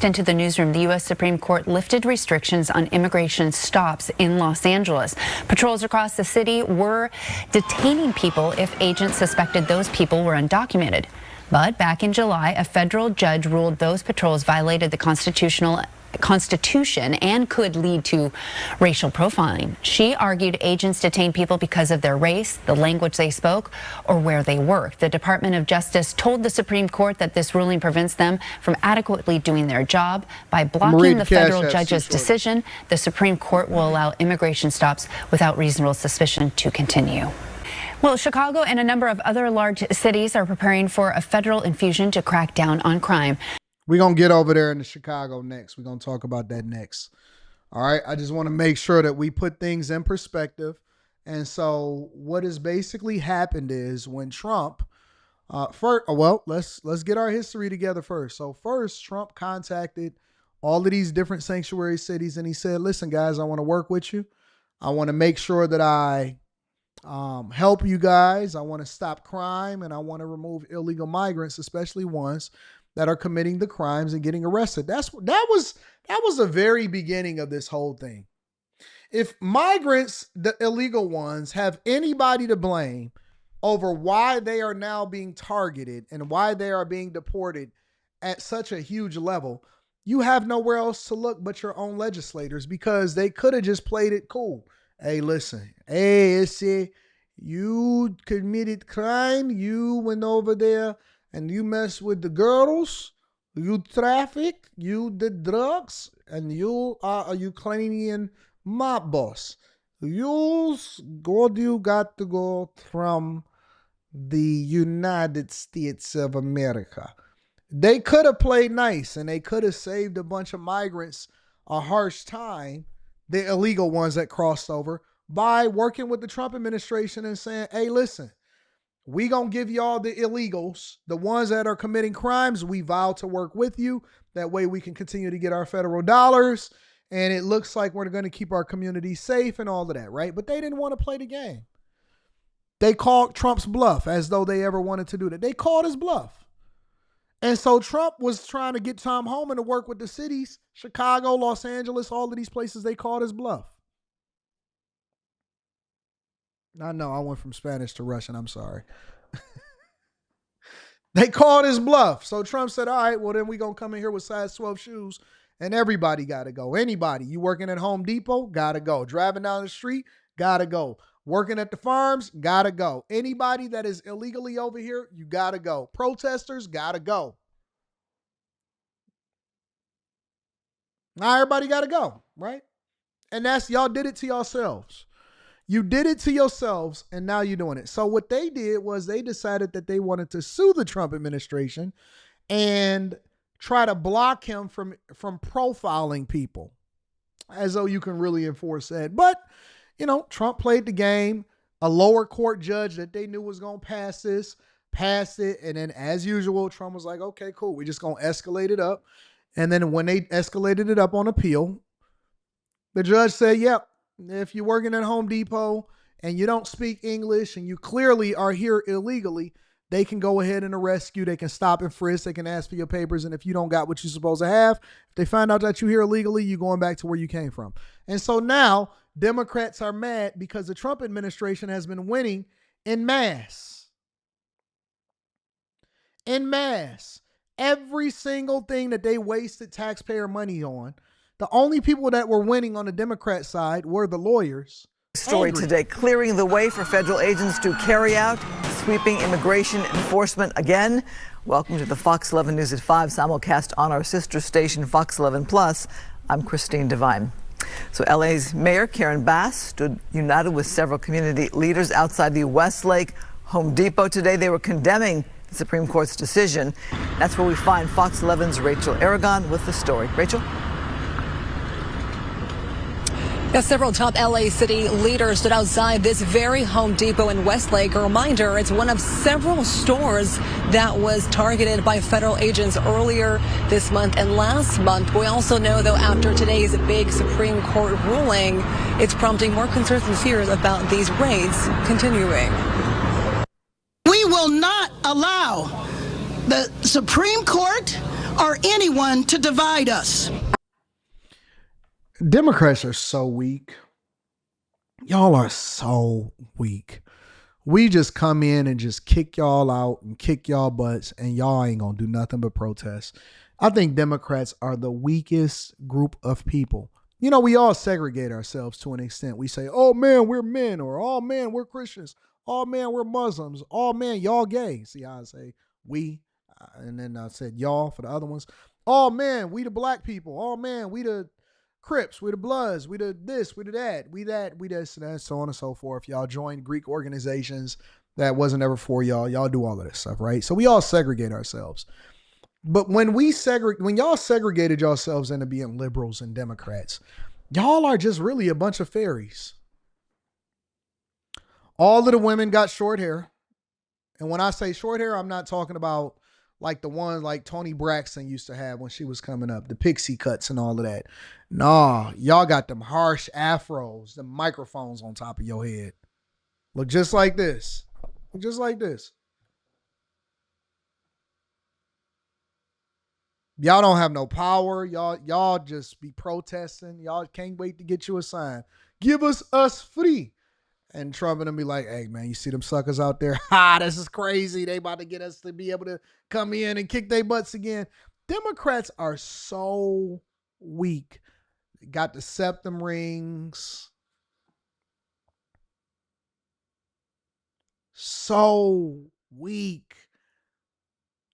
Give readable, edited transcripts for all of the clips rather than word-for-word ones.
Into the newsroom, the U.S. Supreme Court lifted restrictions on immigration stops in Los Angeles. Patrols across the city were detaining people if agents suspected those people were undocumented. But back in July, a federal judge ruled those patrols violated the Constitution and could lead to racial profiling. She argued agents detain people because of their race, the language they spoke, or where they work. The Department of Justice told the Supreme Court that this ruling prevents them from adequately doing their job. By blocking the federal judge's decision, the Supreme Court will allow immigration stops without reasonable suspicion to continue. Well, Chicago and a number of other large cities are preparing for a federal infusion to crack down on crime. We're going to get over there into Chicago next. We're going to talk about that next. All right. I just want to make sure that we put things in perspective. And so what has basically happened is when Trump, let's get our history together first. So first, Trump contacted all of these different sanctuary cities and he said, listen, guys, I want to work with you. I want to make sure that I help you guys. I want to stop crime and I want to remove illegal migrants, especially ones that are committing the crimes and getting arrested. That was the very beginning of this whole thing. If migrants, the illegal ones, have anybody to blame over why they are now being targeted and why they are being deported at such a huge level, you have nowhere else to look but your own legislators, because they could have just played it cool. Hey, listen, you committed crime, you went over there and you mess with the girls, you traffic, you did drugs, and you are a Ukrainian mob boss. You got to go from the United States of America. They could have played nice and they could have saved a bunch of migrants a harsh time, the illegal ones that crossed over, by working with the Trump administration and saying, hey, listen, we gonna give y'all the illegals, the ones that are committing crimes. We vow to work with you. That way we can continue to get our federal dollars. And it looks like we're going to keep our community safe and all of that, right? But they didn't want to play the game. They called Trump's bluff, as though they ever wanted to do that. They called his bluff. And so Trump was trying to get Tom Homan to work with the cities, Chicago, Los Angeles, all of these places. They called his bluff. I know I went from Spanish to Russian. I'm sorry. They called his bluff. So Trump said, all right, well, then we're going to come in here with size 12 shoes and everybody got to go. Anybody, you working at Home Depot, got to go. Driving down the street, got to go. Working at the farms, got to go. Anybody that is illegally over here, you got to go. Protesters, got to go. Now everybody got to go, right? And that's, y'all did it to yourselves. You did it to yourselves, and now you're doing it. So what they did was they decided that they wanted to sue the Trump administration and try to block him from profiling people, as though you can really enforce that. But, you know, Trump played the game. A lower court judge that they knew was going to pass this, passed it. And then, as usual, Trump was like, okay, cool. We're just going to escalate it up. And then when they escalated it up on appeal, the judge said, yep, if you're working at Home Depot and you don't speak English and you clearly are here illegally, they can go ahead and arrest you. They can stop and frisk. They can ask for your papers. And if you don't got what you're supposed to have, if they find out that you're here illegally, you're going back to where you came from. And so now Democrats are mad because the Trump administration has been winning en masse. En masse. Every single thing that they wasted taxpayer money on, the only people that were winning on the Democrat side were the lawyers. Story today, clearing the way for federal agents to carry out sweeping immigration enforcement again. Welcome to the Fox 11 News at 5 simulcast on our sister station Fox 11 Plus. I'm Christine Devine. So LA's Mayor Karen Bass stood united with several community leaders outside the Westlake Home Depot today. They were condemning the Supreme Court's decision. That's where we find Fox 11's Rachel Aragon with the story. Rachel? Several top LA city leaders stood outside this very Home Depot in Westlake. A reminder, it's one of several stores that was targeted by federal agents earlier this month and last month. We also know, though, after today's big Supreme Court ruling, it's prompting more concerns and fears about these raids continuing. We will not allow the Supreme Court or anyone to divide us. Democrats are so weak. Y'all are so weak. We just come in and just kick y'all out and kick y'all butts, and y'all ain't gonna do nothing but protest. I think Democrats are the weakest group of people. You know, we all segregate ourselves to an extent. We say, oh man, we're men, or oh man, we're Christians. Oh man, we're Muslims. Oh man, y'all gay. See how I say we, and then I said y'all for the other ones. Oh man, we the black people. Oh man, we the Crips, we the Bloods, we the this, we the that, we this, and that, so on and so forth. Y'all join Greek organizations that wasn't ever for y'all. Y'all do all of this stuff, right? So we all segregate ourselves. But when y'all segregated yourselves into being liberals and Democrats, y'all are just really a bunch of fairies. All of the women got short hair. And when I say short hair, I'm not talking about like the one like Toni Braxton used to have when she was coming up, the pixie cuts and all of that. Nah, y'all got them harsh afros, the microphones on top of your head. Look just like this. Look just like this. Y'all don't have no power. Y'all just be protesting. Y'all can't wait to get you a sign. Give us free. And Trump and them be like, hey, man, you see them suckers out there? Ha, this is crazy. They about to get us to be able to come in and kick their butts again. Democrats are so weak. They got the septum rings. So weak.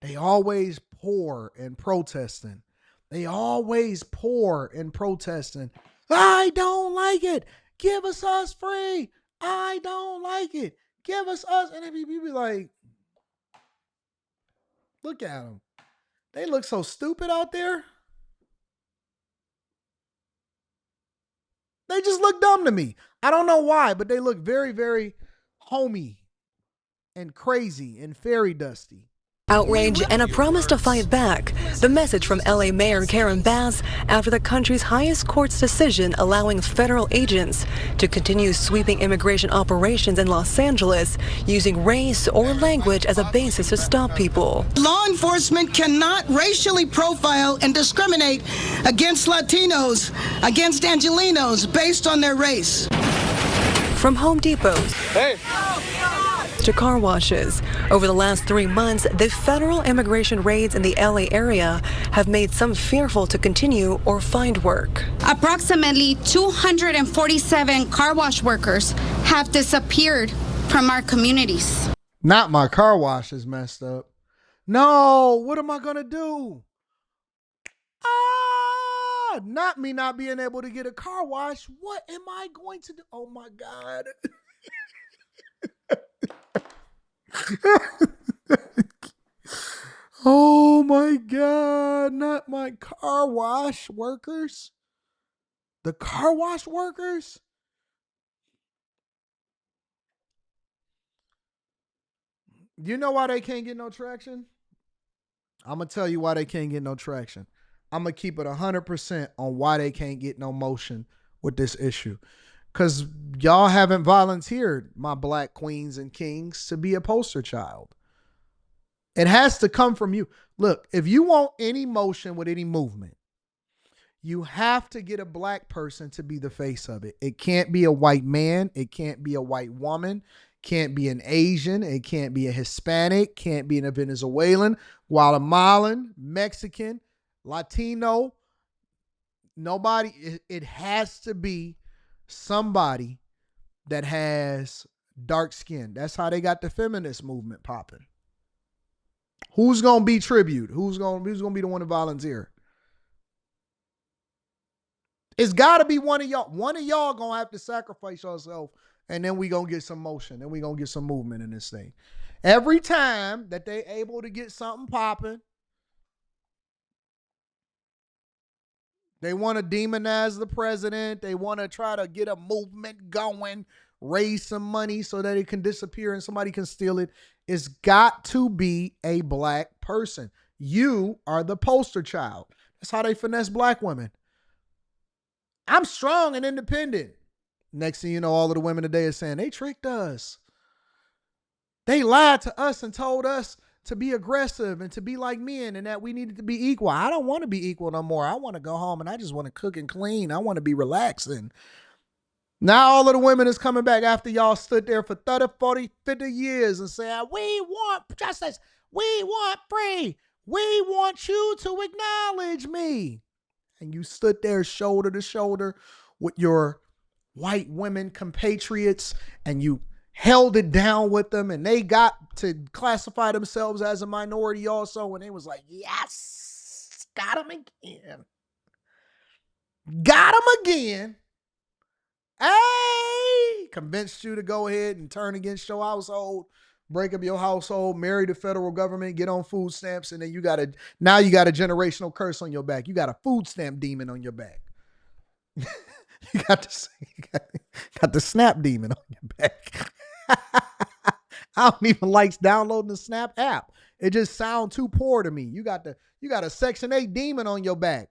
They always pour and protesting. They always pour and protesting. I don't like it. Give us free. I don't like it. Give us. And then people be like, look at them. They look so stupid out there. They just look dumb to me. I don't know why, but they look very, very homey and crazy and fairy dusty. Outrage and a promise to fight back. The message from LA Mayor Karen Bass after the country's highest court's decision allowing federal agents to continue sweeping immigration operations in Los Angeles using race or language as a basis to stop people. Law enforcement cannot racially profile and discriminate against Latinos, against Angelenos based on their race. From Home Depots to car washes. Over the last 3 months, the federal immigration raids in the LA area have made some fearful to continue or find work. Approximately 247 car wash workers have disappeared from our communities. Not my car wash is messed up. No, what am I going to do? Not me not being able to get a car wash. What am I going to do? Oh my God. Oh my God, not my car wash workers. The car wash workers? You know why they can't get no traction? I'm going to tell you why they can't get no traction. I'm going to keep it 100% on why they can't get no motion with this issue. Because y'all haven't volunteered, my black queens and kings, to be a poster child. It has to come from you. Look, if you want any motion with any movement, you have to get a black person to be the face of it. It can't be a white man. It can't be a white woman. Can't be an Asian. It can't be a Hispanic. Can't be a Venezuelan, Guatemalan, Mexican, Latino. Nobody. It has to be somebody that has dark skin. That's how they got the feminist movement popping. Who's gonna be tribute? Who's gonna be the one to volunteer? It's gotta be one of y'all. One of y'all gonna have to sacrifice yourself, and then we gonna get some motion, and we gonna get some movement in this thing. Every time that they able to get something popping, they want to demonize the president. They want to try to get a movement going, raise some money so that it can disappear and somebody can steal it. It's got to be a black person. You are the poster child. That's how they finesse black women. I'm strong and independent. Next thing you know, all of the women today are saying, they tricked us. They lied to us and told us to be aggressive and to be like men and that we needed to be equal. I don't want to be equal no more. I want to go home and I just want to cook and clean. I want to be relaxing. Now all of the women is coming back after y'all stood there for 30, 40, 50 years and saying, we want justice. We want free. We want you to acknowledge me. And you stood there shoulder to shoulder with your white women compatriots and you held it down with them, and they got to classify themselves as a minority also, and they was like, yes, got him again. Got him again. Hey, convinced you to go ahead and turn against your household, break up your household, marry the federal government, get on food stamps, and then you got a generational curse on your back. You got a food stamp demon on your back. You got the snap demon on your back. I don't even like downloading the Snap app. It just sounds too poor to me. You got a Section 8 demon on your back.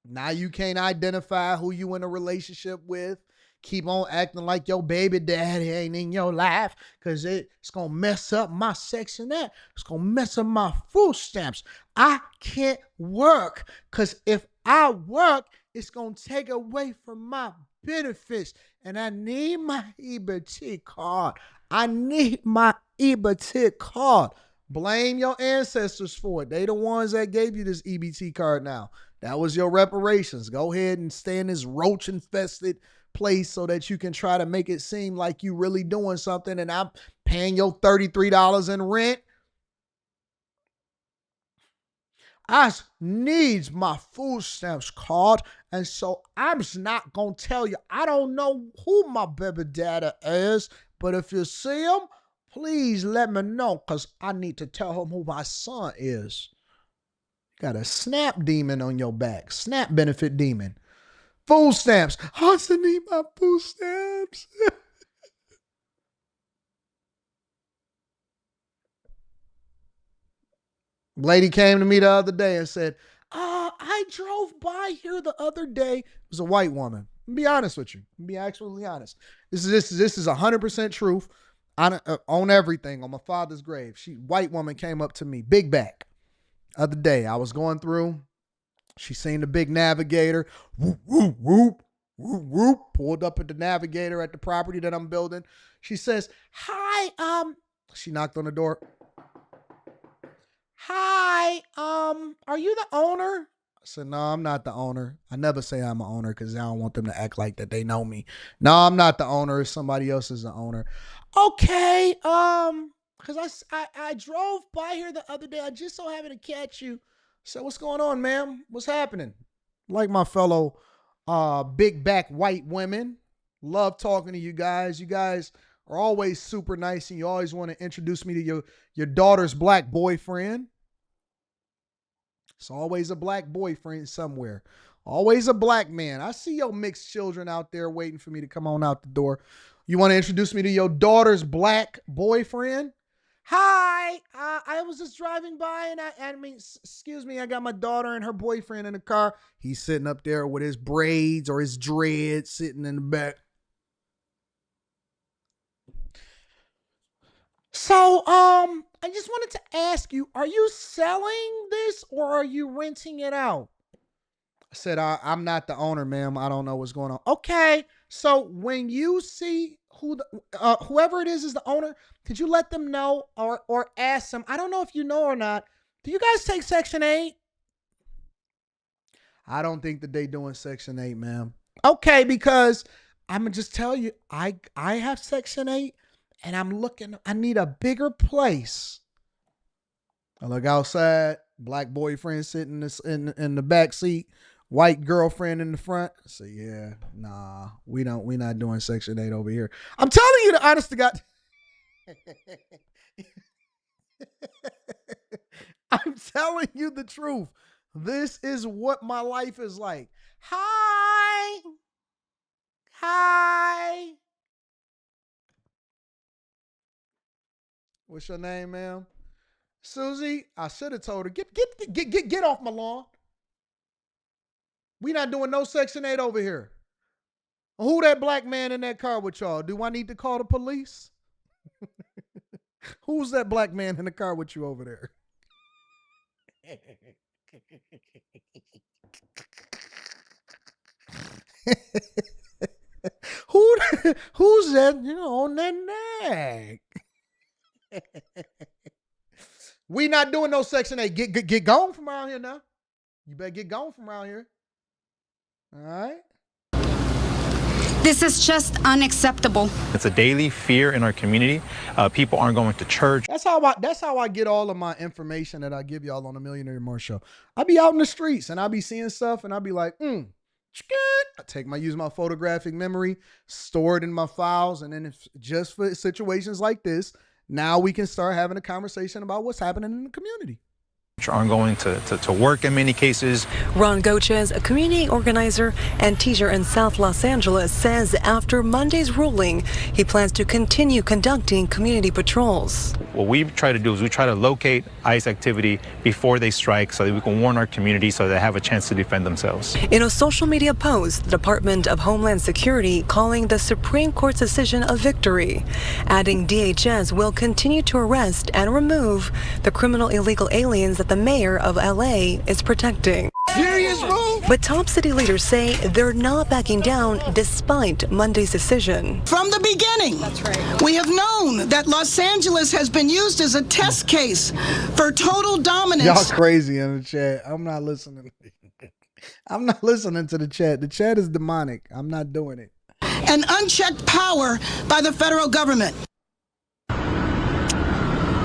Now you can't identify who you in a relationship with. Keep on acting like your baby daddy ain't in your life because it's going to mess up my Section 8. It's going to mess up my food stamps. I can't work because if I work, it's going to take away from my benefits. And I need my EBT card. I need my EBT card. Blame your ancestors for it. They the ones that gave you this EBT card now. That was your reparations. Go ahead and stay in this roach-infested place so that you can try to make it seem like you really doing something and I'm paying your $33 in rent. I needs my food stamps card, and so I'm just not going to tell you. I don't know who my baby daddy is, but if you see him, please let me know because I need to tell him who my son is. Got a SNAP demon on your back. SNAP benefit demon. Food stamps. I just need my food stamps. Lady came to me the other day and said, I drove by here the other day. It was a white woman. I'll be honest with you. I'll be absolutely honest. This is 100% truth on everything, on my father's grave. White woman came up to me, big back. Other day, I was going through. She seen the big Navigator. Whoop, whoop, whoop, whoop, whoop. Pulled up at the Navigator at the property that I'm building. She says, hi, she knocked on the door. Hi, are you the owner? I said, no, I'm not the owner. I never say I'm an owner because I don't want them to act like that they know me. No, I'm not the owner. Somebody else is the owner. Okay, because I drove by here the other day. I just so happened to catch you. So what's going on, ma'am? What's happening? Like my fellow big back white women. Love talking to you guys. You guys are always super nice and you always want to introduce me to your daughter's black boyfriend. It's always a black boyfriend somewhere. Always a black man. I see your mixed children out there waiting for me to come on out the door. You want to introduce me to your daughter's black boyfriend? Hi, I was just driving by and excuse me, I got my daughter and her boyfriend in the car. He's sitting up there with his braids or his dreads sitting in the back. So, I just wanted to ask you, are you selling this or are you renting it out? I said, I'm not the owner, ma'am. I don't know what's going on. Okay. So when you see whoever it is the owner, could you let them know or ask them? I don't know if you know or not. Do you guys take Section 8? I don't think that they doing Section 8, ma'am. Okay, because I'm gonna just tell you, I have Section 8 and I need a bigger place. I look outside, black boyfriend sitting in the back seat, white girlfriend in the front. I say, yeah, nah, we not doing Section 8 over here. I'm telling you the honest to God. I'm telling you the truth. This is what my life is like. Hi. What's your name, ma'am? Susie. I should have told her, get off my lawn. We not doing no Section 8 over here. Who that black man in that car with y'all? Do I need to call the police? Who's that black man in the car with you over there? Who's that, on that neck? We not doing no Section 8. Get gone from around here now. You better get gone from around here. All right? This is just unacceptable. It's a daily fear in our community. People aren't going to church. That's how I get all of my information that I give y'all on the Millionaire More Show. I be out in the streets and I be seeing stuff and I be like, I use my photographic memory, store it in my files, and then if just for situations like this, now we can start having a conversation about what's happening in the community. Aren't going to work in many cases. Ron Gochez, a community organizer and teacher in South Los Angeles, says after Monday's ruling, he plans to continue conducting community patrols. What we try to do is we try to locate ICE activity before they strike so that we can warn our community so they have a chance to defend themselves. In a social media post, the Department of Homeland Security calling the Supreme Court's decision a victory, adding DHS will continue to arrest and remove the criminal illegal aliens that the mayor of LA is protecting. Serious, bro? But top city leaders say they're not backing down despite Monday's decision. From the beginning, we have known that Los Angeles has been used as a test case for total dominance. Y'all crazy in the chat. I'm not listening. I'm not listening to the chat. The chat is demonic. I'm not doing it. And unchecked power by the federal government.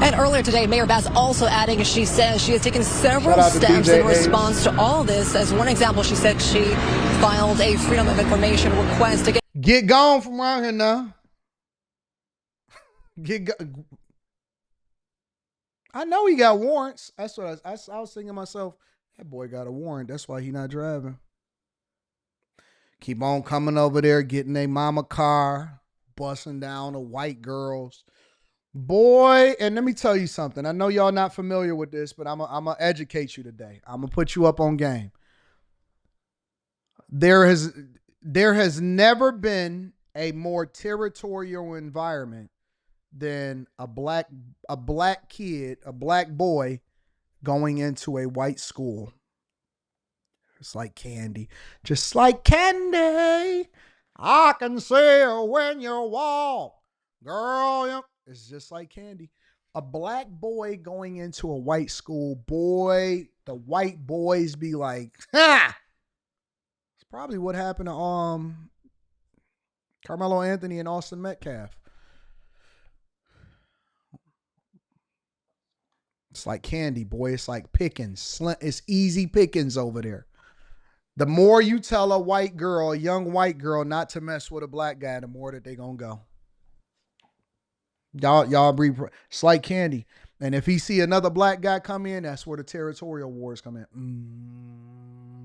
And earlier today, Mayor Bass also adding, she says she has taken several Shout out to steps DJ in response to all this. As one example, she said she filed a Freedom of Information request to Get gone from around here now. I know he got warrants. That's what I was thinking to myself. That boy got a warrant. That's why he not driving. Keep on coming over there, getting a mama car, busting down the white girls. Boy, and let me tell you something. I know y'all not familiar with this, but I'm going to educate you today. I'm going to put you up on game. There has never been a more territorial environment than a black kid, a black boy going into a white school. It's like candy. Just like candy. I can see when you walk. Girl, it's just like candy. A black boy going into a white school, boy, the white boys be like, ha! It's probably what happened to Carmelo Anthony and Austin Metcalf. It's like candy, boy. It's like pickings. It's easy pickings over there. The more you tell a white girl, a young white girl, not to mess with a black guy, the more that they gonna go. Y'all breathe. It's like candy. And if he see another black guy come in, that's where the territorial wars come in.